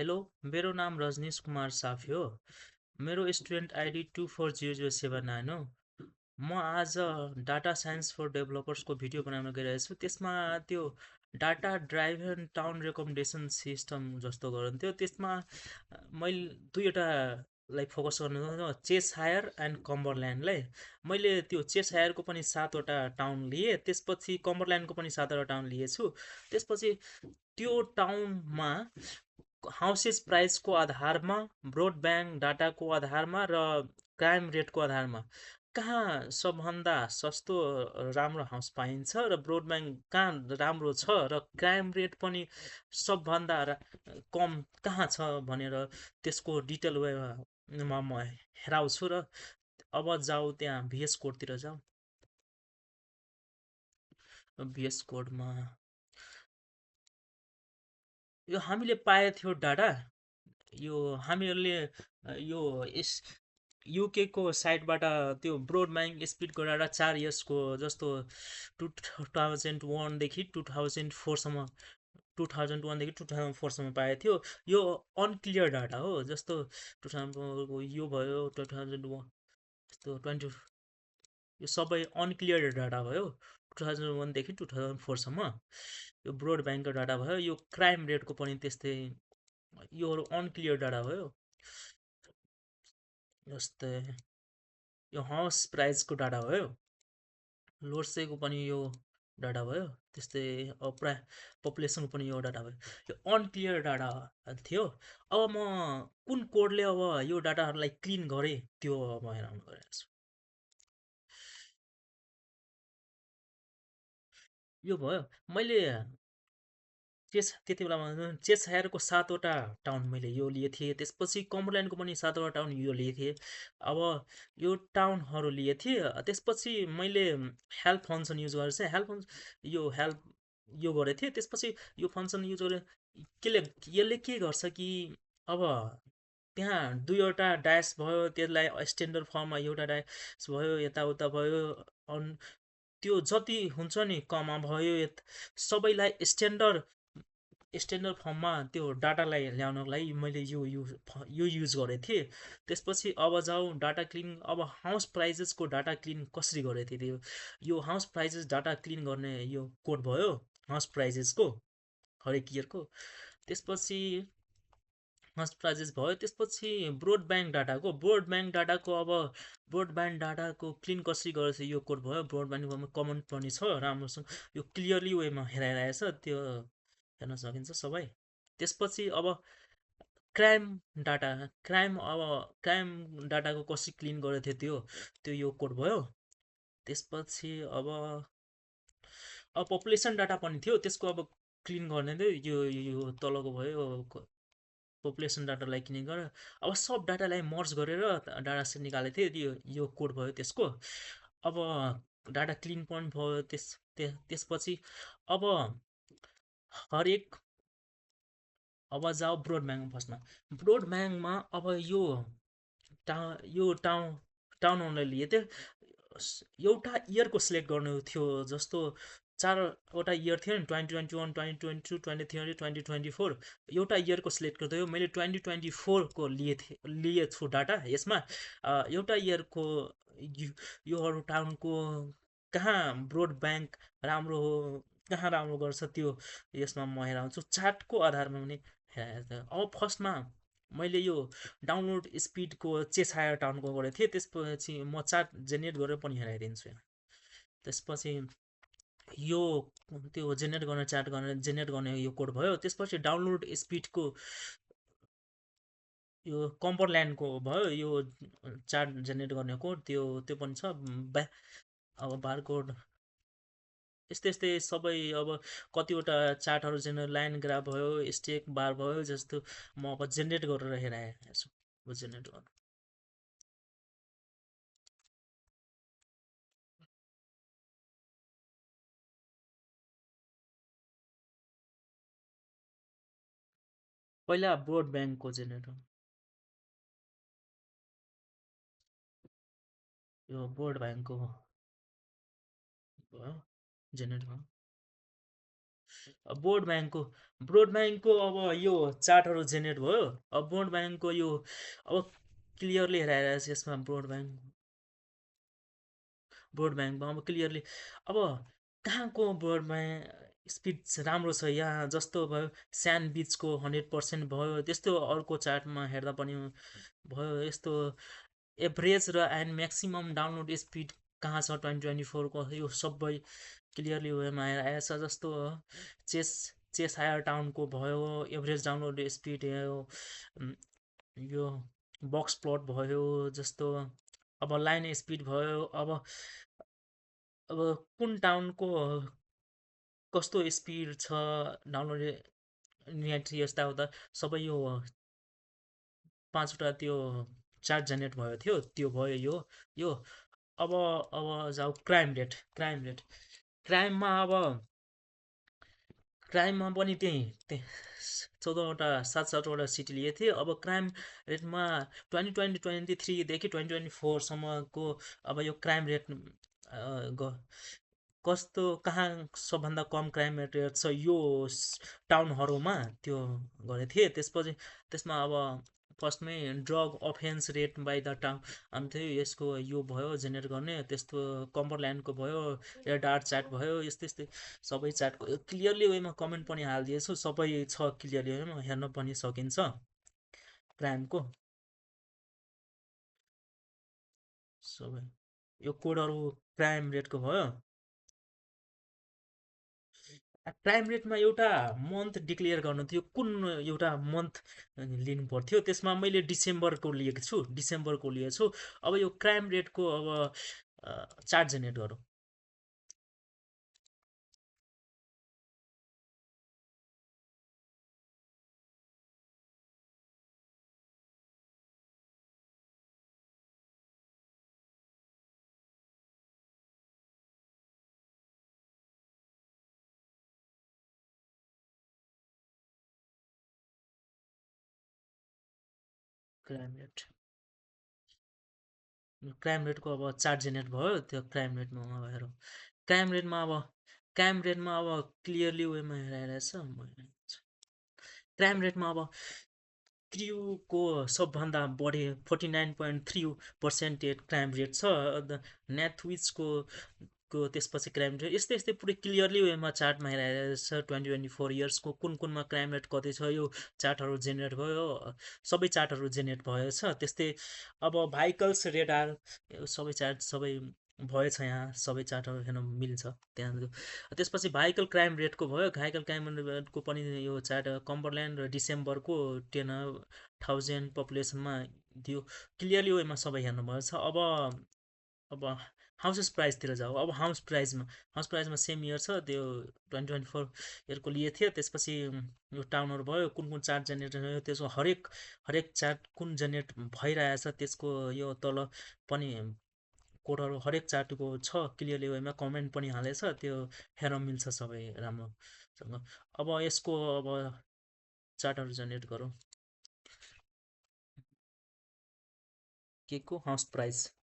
Hello, मेरो नाम रजनीश कुमार साफी हो। मेरो स्टुडेन्ट आइडी 240079 हो। म आज डाटा साइन्स फर डेभलपर्सको भिडियो बनाउन गइरहेको छु। त्यसमा त्यो डाटा ड्राइभन टाउन रेकमेन्डेसन सिस्टम जस्तो गरुन्थ्यो। त्यसमा मैले दुईवटालाई फोकस गर्नु चेसहायर एन्ड कम्बरल्यान्डलाई। मैले त्यो चेसहायरको पनि 7वटा टाउन लिएँ, त्यसपछि कम्बरल्यान्डको पनि 7वटा टाउन लिएछु। त्यसपछि त्यो टाउनमा हाउसेस प्राइसको आधारमा, ब्रोडब्यान्ड डाटाको आधारमा र क्राइम रेटको आधारमा कहाँ सबभन्दा सस्तो राम्रो हाउस पाइन्छ र ब्रोडब्यान्ड कहाँ राम्रो छ र क्राइम रेट पनि सबभन्दा कम कहाँ छ भनेर त्यसको डिटेल वेमा म हेराउँछु। र अब जाऊ त्यहाँ भिएस कोडतिर जाऊ। भिएस कोडमा यो हामीले पाएको थियो डाटा। यो हामीहरूले यो यस युकेको साइटबाट त्यो ब्रोडब्यान्ड स्पिडको डाटा 4 इयर्सको जस्तो 2001देखि 2004सम्म 2001देखि 2004सम्म पाएको थियो। यो अनक्लियर डाटा हो। जस्तो 2004को यो भयो, 2001 यस्तो 20 यो सबै अनक्लियर डाटा भयो। 2001देखि 2004सम्म यो ब्रोडब्यान्डको डाटा भयो। यो क्राइम रेटको पनि त्यस्तै, यो अनक्लियर डाटा भयो। जस्तै यो हाउस प्राइसको डाटा भयो, लोर्सेको पनि यो डाटा भयो। त्यस्तै पपुलेसनको पनि यो डाटा भयो। यो अनक्लियर डाटा थियो। अब म कुन कोडले अब यो डाटाहरूलाई क्लिन गरेँ त्यो अब हेराउनु गइरहेको छु। यो भयो। मैले त्यति बेलामा चेसहायरको 7वटा टाउन मैले यो लिएको थिएँ। त्यसपछि कम्बरल्यान्डको पनि 7वटा टाउन यो लिएको थिएँ। अब यो टाउनहरू लिएको थिएँ। त्यसपछि मैले हेल्प फङ्सन युज गरेर चाहिँ हेल्प यो गरेको थिएँ। त्यसपछि यो फङ्सन युज गरेर केले यसले के गर्छ कि अब त्यहाँ दुईवटा ड्यास भयो, त्यसलाई स्ट्यान्डर्ड फर्ममा एउटा ड्यास भयो, यताउता भयो। अन त्यो जति हुन्छ नि कमा भयो, सबैलाई स्ट्यान्डर्ड फर्ममा त्यो डाटालाई ल्याउनको लागि मैले यो युज गरेको थिएँ। त्यसपछि अब जाउँ डाटा क्लिन। अब हाउस प्राइजेसको डाटा क्लिन कसरी गरेको थिएँ त्यो, यो हाउस प्राइजेस डाटा क्लिन गर्ने यो कोड भयो हाउस प्राइजेसको हरेक इयरको। त्यसपछि हाउस प्राइजेस भयो। त्यसपछि ब्रोडब्यान्ड डाटाको क्लिन कसरी गरेछ यो कोड भयो। ब्रोडब्यान्डको कमेन्ट पनि छ राम्रोसँग, यो क्लियरली वेमा हेराइरहेछ, त्यो हेर्न सकिन्छ सबै। त्यसपछि अब क्राइम डाटा क्राइम डाटाको कसरी क्लिन गरेको थियो त्यो यो कोड भयो। त्यसपछि अब पपुलेसन डाटा पनि थियो, त्यसको अब क्लिन गर्ने थियो। यो तलको भयो पपुलेसन डाटालाई क्लिन गरेर अब सब डाटालाई मर्ज गरेर डाटा सेट निकालेको थिएँ। यो कोड भयो त्यसको। अब डाटा क्लिन पनि भयो। त्यसपछि अब हरेक अब जाऊ ब्रोडब्यान्डमा। फर्स्टमा ब्रोडब्यान्डमा अब टाउन ओनरले लिए थियो। एउटा इयरको सिलेक्ट गर्नु थियो। जस्तो 4वटा इयर थियो नि, 2021, 2022, 2023, 2024। एउटा इयरको सिलेक्ट गर्दै मैले 2024को लिएछु डाटा यसमा। एउटा इयरको योहरू टाउनको कहाँ ब्रोडब्यान्ड राम्रो हो, कहाँ राम्रो गर्छ त्यो यसमा म हेराउँछु। चार्टको आधारमा पनि हेराएको। अब फर्स्टमा मैले यो डाउनलोड स्पिडको चेसहायर टाउनको गरेको थिएँ। त्यसपछि म चार्ट जेनेरेट गरेर पनि हेराइदिन्छु यहाँ। त्यसपछि यो त्यो जेनेरेट गर्ने यो कोड भयो। त्यसपछि डाउनलोड स्पिडको यो कम्बरल्यान्डको भयो यो चार्ट जेनेरेट गर्ने कोड, त्यो पनि छ। अब बारकोड यस्तै यस्तै सबै। अब कतिवटा चार्टहरू जेनेरेट लाइन ग्राफ भयो, स्टेक बार भयो, जस्तो म अब जेनेरेट गरेर हेराएको छु। जेनेरेट गर्नु पहिला ब्रोडब्यान्डको जेनेरेट यो ब्रोडब्यान्डको भयो जेनेरेट भयो। ब्रोड ब्याङ्कको अब यो चार्टहरू जेनेरेट भयो। अब ब्रोड ब्याङ्कको यो अब क्लियरली हेराइरहेको छ यसमा ब्रोड ब्याङ्कमा अब क्लियरली अब कहाँको ब्रोडब्यान्ड स्पिड राम्रो छ यहाँ जस्तो भयो स्यान बिचको 100% भयो। त्यस्तो अर्को चार्टमा हेर्दा पनि भयो। यस्तो एभरेज र एन्ड म्याक्सिमम् डाउनलोड स्पिड कहाँ छ 2024को यो सबै क्लियरली वेमा आएछ। जस्तो चेस चेस हायर टाउनको भयो एभरेज डाउनलोड स्पिड यो बक्स प्लट भयो। जस्तो अब लाइन स्पिड भयो। अब कुन टाउनको कस्तो स्पिड छ डाउनलोड नेट यस्ताउता सबै यो 5वटा त्यो चार्ट जेनेरेट भयो थियो त्यो भयो यो अब जाऊ क्राइम रेट क्राइममा पनि त्यही 14वटा 7-7वटा सिटी लिए थिए। अब क्राइम रेटमा 2023देखि 2024सम्मको अब यो क्राइम रेट कस्तो कहाँ सबभन्दा कम क्राइम रेट छ यो टाउनहरूमा त्यो गरेको थिएँ। त्यसपछि त्यसमा अब फर्स्टमै drug offence rate by the town अन्त यसको यो भयो जेनेरेट गर्ने। त्यस्तो कम्परल्यान्डको भयो या डार्ट चार्ट भयो यस्तै यस्तै सबै चार्टको क्लियरली वेमा कमेन्ट पनि हालिदिएछु। सबै छ क्लियरली वेमा हेर्न पनि सकिन्छ क्राइमको सबै यो कोडहरू क्राइम रेटको भयो। क्राइम रेटमा एउटा मन्थ डिक्लेयर गर्नु थियो कुन एउटा मन्थ लिनु पर्थ्यो। त्यसमा मैले डिसेम्बरको लिएको छु अब यो क्राइम रेटको अब चार्ट जेनेरेट गरौँ। क्राइम रेट क्राइम रेटको अब चार्ट जेनेरेट भयो। त्यो क्राइम रेटमा अब हेरौँ। क्राइम रेटमा अब क्लियरली वेमा हेराइरहेछ। क्राइम रेटमा अब क्रिउको सबभन्दा बढी 49.3% क्राइम रेट छ। नेथविचको त्यसपछि क्राइम रेट यस्तै यस्तै पुरै क्लियरली वेमा चार्टमा हेराइरहेको छ। 2024 इयर्सको कुनमा क्राइम रेट कति छ यो चार्टहरू जेनेरेट भयो। सबै चार्टहरू जेनेरेट भएछ। त्यस्तै अब भाइकल्स रेडार सबै चार्ट सबै भएछ। यहाँ सबै चार्टहरू हेर्न मिल्छ त्यहाँ। त्यसपछि भाइकल क्राइम रेटको भयो। भाइकल क्राइम रेटको पनि यो चार्ट कम्बरल्यान्ड र डिसेम्बरको 10,000 पपुलेसनमा दियो क्लियरली वेमा सबै हेर्नुभएको छ। अब हाउसेस प्राइसतिर जाऊ। अब हाउस प्राइसमा सेम इयर छ त्यो 2024 इयरको लिए थियो। त्यसपछि यो टाउनहरू भयो कुन कुन चार्ट जेनेरेट भयो त्यसको हरेक चार्ट कुन जेनेरेट भइरहेछ त्यसको यो तल पनि कोडहरू हरेक चार्टको छ क्लियरली वेमा कमेन्ट पनि हालेछ। त्यो हेर्न मिल्छ सबै राम्रोसँग। अब यसको अब चार्टहरू जेनेरेट गरौँ। के को हाउस प्राइसको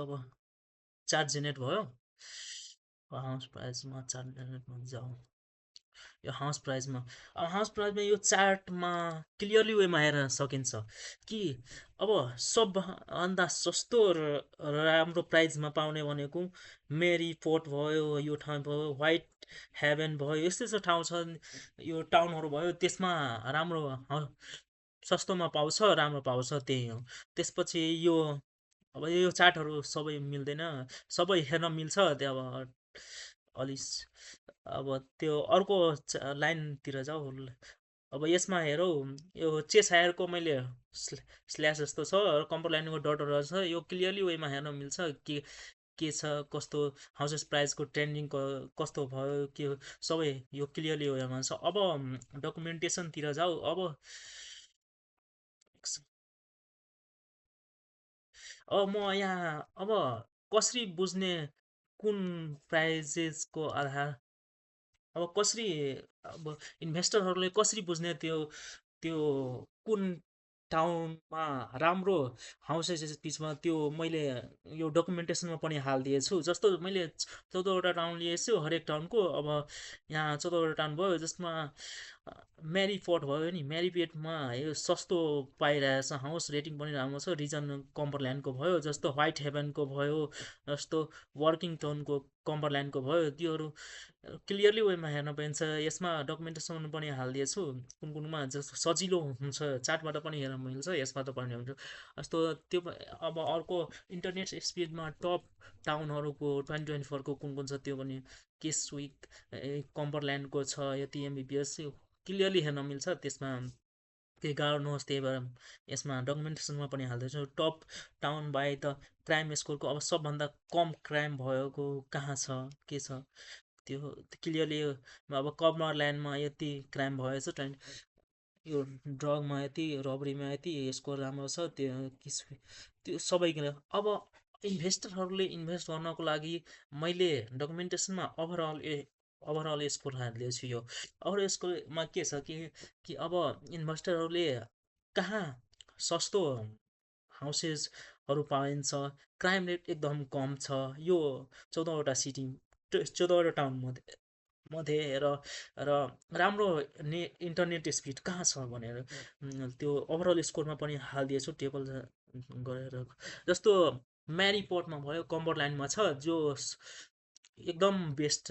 अब चार्ट जेनेरेट भयो। हाउस प्राइसमा चार्ट जेनेरेटमा जाउँ। यो हाउस प्राइसमा यो चार्टमा क्लियरली वेमा हेर्न सकिन्छ कि अब सबभन्दा सस्तो र राम्रो प्राइजमा पाउने भनेको मेरी पोर्ट भयो यो ठाउँ भयो व्हाइट हेभन भयो यस्तो यस्तो ठाउँ छ यो टाउनहरू भयो। त्यसमा राम्रो सस्तोमा पाउँछ राम्रो पाउँछ त्यही हो। त्यसपछि अब यो चार्टहरू सबै मिल्दैन सबै हेर्न मिल्छ। त्यो अब अलिस अब त्यो अर्को लाइनतिर जाऊ। अब यसमा हेरौँ यो चेस हायरको मैले स्ल्यास जस्तो छ र कम्पर लाइनको डटहरू छ। यो क्लियरली वेमा हेर्न मिल्छ के छ कस्तो हाउसेस प्राइसको ट्रेन्डिङ कस्तो भयो के सबै यो क्लियरली वेमा छ। अब डकुमेन्टेसनतिर जाऊ। अब म यहाँ अब कसरी बुझ्ने कुन प्राइजेसको आधार अब कसरी अब इन्भेस्टरहरूले कसरी बुझ्ने त्यो त्यो कुन टाउनमा राम्रो हाउसेस बिचमा त्यो मैले यो डकुमेन्टेसनमा पनि हालिदिएछु। जस्तो मैले 14वटा टाउन लिएछु, हरेक टाउनको अब यहाँ 14वटा टाउन भयो, जसमा म्यारिपोर्ट भयो नि, म्यारिपोर्टमा यो सस्तो पाइरहेछ, हाउस रेटिङ पनि राम्रो छ। रिजन कम्बरल्यान्डको भयो, जस्तो व्हाइट हेभनको भयो, जस्तो वर्किङटनको कम्बरल्यान्डको भयो, त्योहरू क्लियरली वेमा हेर्न पाइन्छ। यसमा डकुमेन्टेसन पनि हालिदिएछु, कुन कुनमा जस्तो सजिलो हुन्छ, चार्टबाट पनि हेर्न मिल्छ, यसबाट पनि हुन्छ। जस्तो त्यो अब अर्को इन्टरनेट स्पिडमा टप टाउनहरूको 2024को कुन कुन छ त्यो पनि केसविक कम्बरल्यान्डको छ, यति एमबिपिएस क्लियरली हेर्न मिल्छ। त्यसमा केही गाह्रो नहोस्, त्यही भएर यसमा डकुमेन्टेसनमा पनि हाल्दैछु। Top town by the crime स्कोरको अब सबभन्दा कम क्राइम भएको कहाँ छ, के छ, त्यो क्लियरली अब कमरल्यान्डमा यति क्राइम भएछ, यो ड्रगमा यति, रबरीमा यति स्कोर राम्रो छ, त्यो सबै अब इन्भेस्टरहरूले इन्भेस्ट गर्नको लागि मैले डकुमेन्टेसनमा ओभरअल स्कोर हालिदिएछु। यो ओभरअल स्कोरमा के छ कि अब इन्भेस्टरहरूले कहाँ सस्तो हाउसेसहरू पाइन्छ, क्राइम रेट एकदम कम छ यो 14वटा सिटी, 14वटा टाउन मध्ये मध्ये र राम्रो इन्टरनेट स्पिड कहाँ छ भनेर त्यो ओभरअल स्कोरमा पनि हालिदिएछु टेबल गरेर। जस्तो म्यारिपोर्टमा भयो, कम्बरल्यान्डमा छ, जो एकदम बेस्ट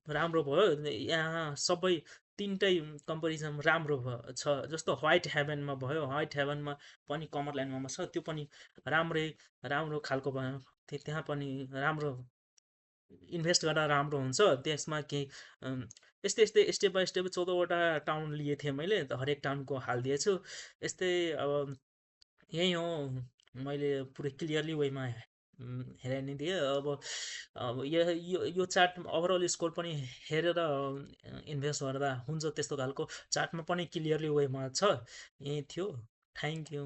राम्रो भयो। यहाँ सबै तिनटै कम्पेरिजन राम्रो छ। जस्तो व्हाइट हेभनमा भयो, व्हाइट हेभनमा पनि कमरल्यान्डमा छ, त्यो पनि राम्रो खालको भयो। त्यहाँ पनि राम्रो इन्भेस्ट गर्दा राम्रो हुन्छ। त्यसमा केही यस्तै यस्तै स्टेप बाई स्टेप 14वटा टाउन लिएको थिएँ मैले, हरेक टाउनको हालिदिएछु। यस्तै अब यही हो, मैले पुरै क्लियरली वेमा हेराइदिएँ। अब यो चार्ट ओभरअल स्कोर पनि हेरेर इन्भेस्ट गर्दा हुन्छ, त्यस्तो खालको चार्टमा पनि क्लियरली वेमा छ। यही थियो, थ्याङ्क यू।